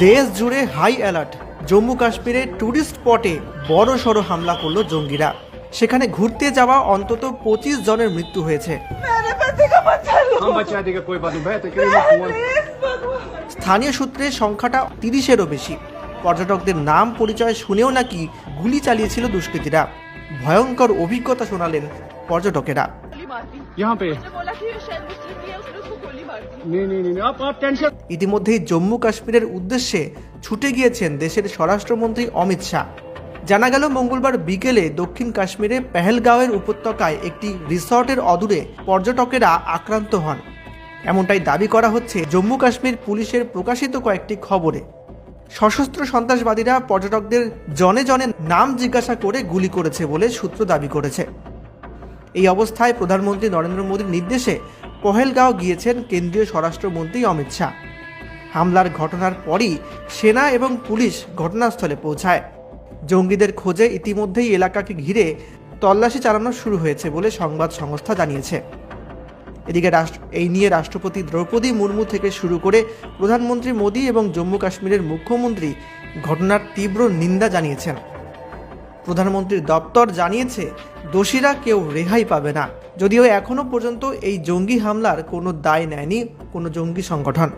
দেশ জুড়ে high alert. Jammu কাশ্মীরে ট্যুরিস্ট স্পটে বড়সড় হামলা করল জঙ্গিরা। সেখানে ঘুরতে যাওয়া অন্তত 25 জনের মৃত্যু হয়েছে। স্থানীয় সূত্রে সংখ্যাটা 30-এরও বেশি। পর্যটকদের নাম পরিচয় শুনেও নাকি গুলি চালিয়েছিল দুষ্কৃতীরা। ভয়ঙ্কর অভিজ্ঞতা শোনালেন পর্যটকেরা। ইতিমধ্যেই জম্মু কাশ্মীরের উদ্দেশ্যে ছুটে গিয়েছেন দেশের স্বরাষ্ট্রমন্ত্রী অমিত শাহ। জানা গেল মঙ্গলবার বিকেলে দক্ষিণ কাশ্মীরে পেহেলগাঁওয়ের উপত্যকায় একটি রিসর্টের অদূরে পর্যটকেরা আক্রান্ত হন। এমনটাই দাবি করা হচ্ছে জম্মু কাশ্মীর পুলিশের প্রকাশিত কয়েকটি খবরে। সশস্ত্র সন্ত্রাসবাদীরা পর্যটকদের জনে জনে নাম জিজ্ঞাসা করে গুলি করেছে বলে সূত্র দাবি করেছে। এই অবস্থায় প্রধানমন্ত্রী নরেন্দ্র মোদীর নির্দেশে পহেলগাঁও গিয়েছেন কেন্দ্রীয় স্বরাষ্ট্রমন্ত্রী অমিত শাহ। হামলার ঘটনার পরই সেনা এবং পুলিশ ঘটনাস্থলে পৌঁছায়। জঙ্গিদের খোঁজে ইতিমধ্যেই এলাকাকে ঘিরে তল্লাশি চালানো শুরু হয়েছে বলে সংবাদ সংস্থা জানিয়েছে। এদিকে এই নিয়ে রাষ্ট্রপতি দ্রৌপদী মুর্মু থেকে শুরু করে প্রধানমন্ত্রী মোদী এবং জম্মু কাশ্মীরের মুখ্যমন্ত্রী ঘটনার তীব্র নিন্দা জানিয়েছেন। প্রধানমন্ত্রীর দপ্তর জানিয়েছে দোষীরা কেউ রেহাই পাবে না, যদিও এখনো পর্যন্ত এই জঙ্গি হামলার কোনো দায় নেয়নি কোনো জঙ্গি সংগঠন।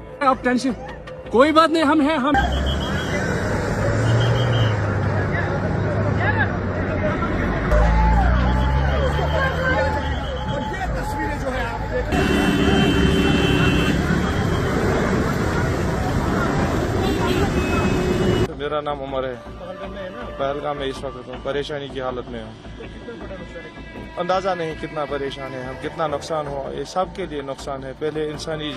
मेरा नाम उमर है। पहलगाम में इस वक्त हूँ, परेशानी की हालत में हूँ। अंदाजा नहीं कितना परेशान है हम, कितना नुकसान हुआ, ये सब के लिए नुकसान है। पहले इंसानी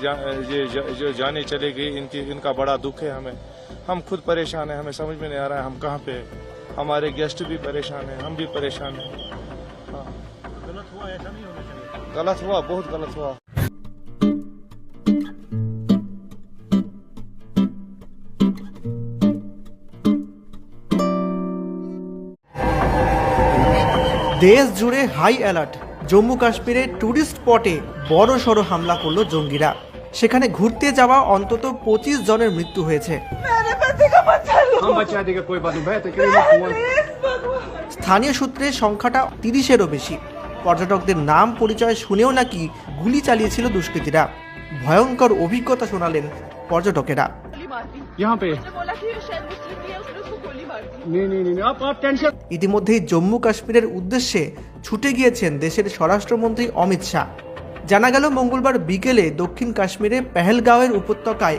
जो जाने चले गई, इनका बड़ा दुख है हमें। हम खुद परेशान है, हमें समझ में नहीं आ रहा है हम कहाँ पे। हमारे गेस्ट भी परेशान है, हम भी परेशान है। हाँ, गलत हुआ, ऐसा नहीं होना चाहिए। गलत हुआ, बहुत गलत हुआ। দেশ জুড়ে হাই অ্যালার্ট। জম্মু কাশ্মীরে ট্যুরিস্ট স্পটে বড়সড় হামলা করল জঙ্গিরা। সেখানে ঘুরতে যাওয়া অন্তত 25 জনের মৃত্যু হয়েছে। স্থানীয় সূত্রে সংখ্যাটা 30-এরও বেশি। পর্যটকদের নাম পরিচয় শুনেও নাকি গুলি চালিয়েছিল দুষ্কৃতীরা। ভয়ঙ্কর অভিজ্ঞতা শোনালেন পর্যটকেরা। ইতিমধ্যেই জম্মু কাশ্মীরের উদ্দেশ্যে ছুটে গিয়েছেন দেশের স্বরাষ্ট্রমন্ত্রী অমিত শাহ। জানা গেল মঙ্গলবার বিকেলে দক্ষিণ কাশ্মীরে পেহেলগাঁওয়ের উপত্যকায়